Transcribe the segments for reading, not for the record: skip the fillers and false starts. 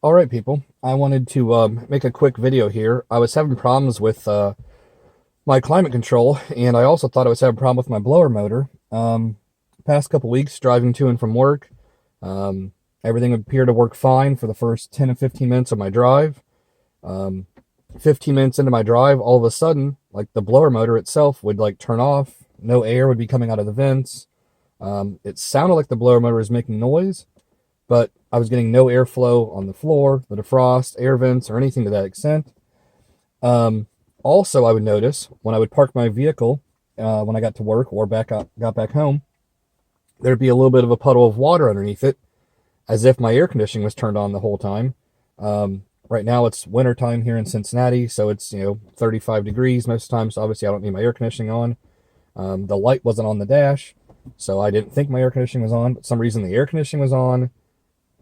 All right, people. I wanted to make a quick video here. I was having problems with my climate control, and I also thought I was having a problem with my blower motor. Past couple weeks driving to and from work, um, everything appeared to work fine for the first 10 to 15 minutes of my drive. 15 minutes into my drive, all of a sudden, like the blower motor itself would like turn off. No air would be coming out of the vents. It sounded like the blower motor was making noise, but I was getting no airflow on the floor, the defrost, air vents, or anything to that extent. Also, I would notice when I would park my vehicle when I got to work or got back home, there'd be a little bit of a puddle of water underneath it, as if my air conditioning was turned on the whole time. Right now it's winter time here in Cincinnati, so it's 35 degrees most times. So obviously, I don't need my air conditioning on. The light wasn't on the dash, so I didn't think my air conditioning was on. But for some reason, the air conditioning was on,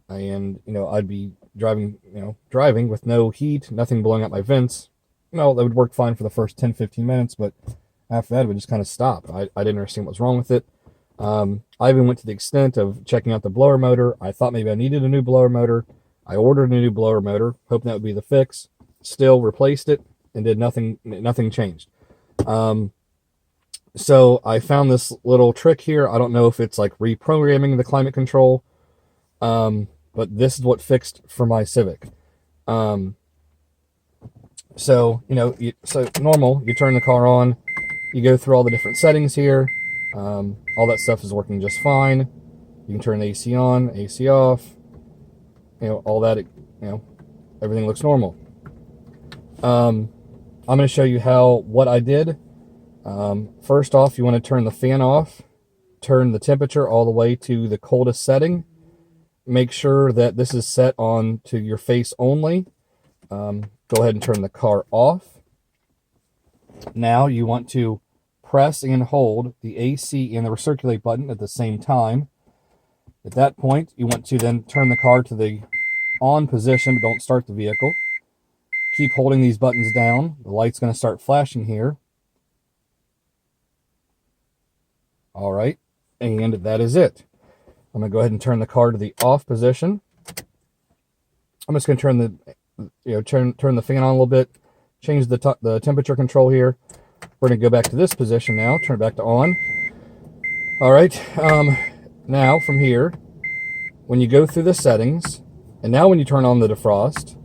and I'd be driving with no heat, nothing blowing out my vents. That would work fine for the first 10-15 minutes, but after that it would just kind of stop. I didn't understand what was wrong with it. I even went to the extent of checking out the blower motor. I thought maybe I needed a new blower motor. I ordered a new blower motor, hoping that would be the fix. Still replaced it and did nothing. Nothing changed. So I found this little trick here. I don't know if it's like reprogramming the climate control, but this is what fixed for my Civic. So normal, you turn the car on, you go through all the different settings here. All that stuff is working just fine. You can turn the AC on, AC off, all that, everything looks normal. I'm going to show you what I did. First off, you want to turn the fan off, turn the temperature all the way to the coldest setting. Make sure that this is set on to your face only. Go ahead and turn the car off. Now you want to press and hold the AC and the recirculate button at the same time. At that point, you want to then turn the car to the on position, but don't start the vehicle. Keep holding these buttons down. The light's going to start flashing here. All right, and that is it. I'm going to go ahead and turn the car to the off position. I'm just going to turn the fan on a little bit, change the temperature control here. We're going to go back to this position now, turn it back to on. All right, now from here, when you go through the settings, and now when you turn on the defrost,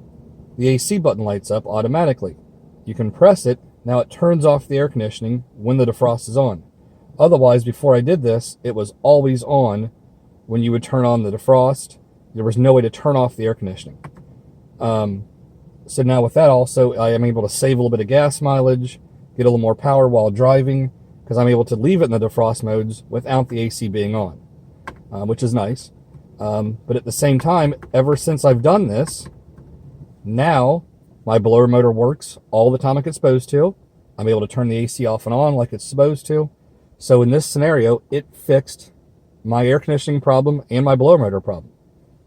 the AC button lights up automatically. You can press it, now it turns off the air conditioning when the defrost is on. Otherwise, before I did this, it was always on when you would turn on the defrost. There was no way to turn off the air conditioning. So now with that also, I am able to save a little bit of gas mileage, get a little more power while driving, because I'm able to leave it in the defrost modes without the AC being on, which is nice. But at the same time, ever since I've done this, now my blower motor works all the time like it's supposed to. I'm able to turn the AC off and on like it's supposed to. So in this scenario, it fixed my air conditioning problem and my blower motor problem.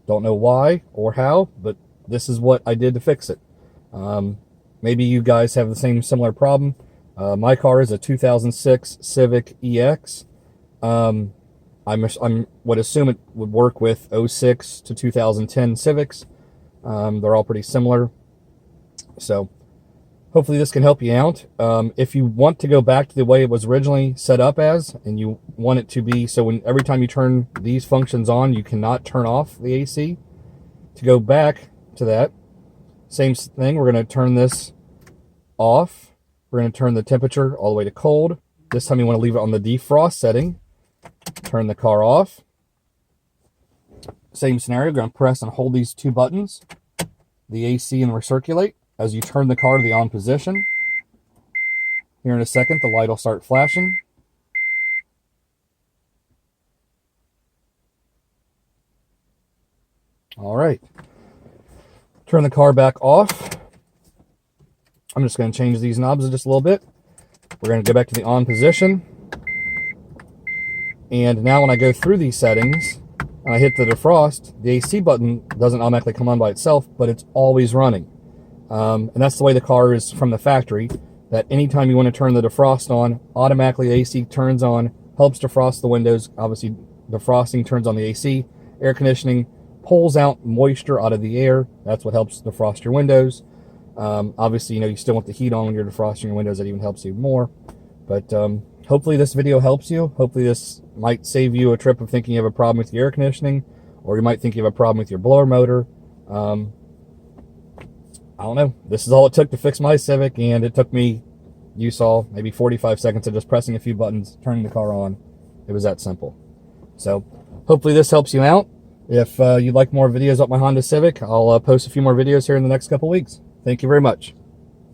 Don't know why or how, but this is what I did to fix it. Maybe you guys have the same similar problem. My car is a 2006 Civic EX. I would assume it would work with 06 to 2010 Civics. They're all pretty similar. So hopefully this can help you out. If you want to go back to the way it was originally set up as, and you want it to be so every time you turn these functions on, you cannot turn off the AC. To go back to that, same thing, we're going to turn this off. We're going to turn the temperature all the way to cold. This time you want to leave it on the defrost setting. Turn the car off. Same scenario, going to press and hold these two buttons, the AC and the recirculate, as you turn the car to the on position. Here in a second, the light will start flashing. All right. Turn the car back off. I'm just going to change these knobs just a little bit. We're going to go back to the on position. And now when I go through these settings, and I hit the defrost, the AC button doesn't automatically come on by itself, but it's always running. And that's the way the car is from the factory, that anytime you want to turn the defrost on, automatically the AC turns on, helps defrost the windows. Obviously, defrosting turns on the AC, air conditioning pulls out moisture out of the air. That's what helps defrost your windows. Obviously, you still want the heat on when you're defrosting your windows. That even helps even more. But hopefully this video helps you. Hopefully this might save you a trip of thinking you have a problem with your air conditioning, or you might think you have a problem with your blower motor. I don't know. This is all it took to fix my Civic, and it took me, you saw, maybe 45 seconds of just pressing a few buttons, turning the car on. It was that simple. So hopefully this helps you out. If you'd like more videos about my Honda Civic, I'll post a few more videos here in the next couple weeks. Thank you very much.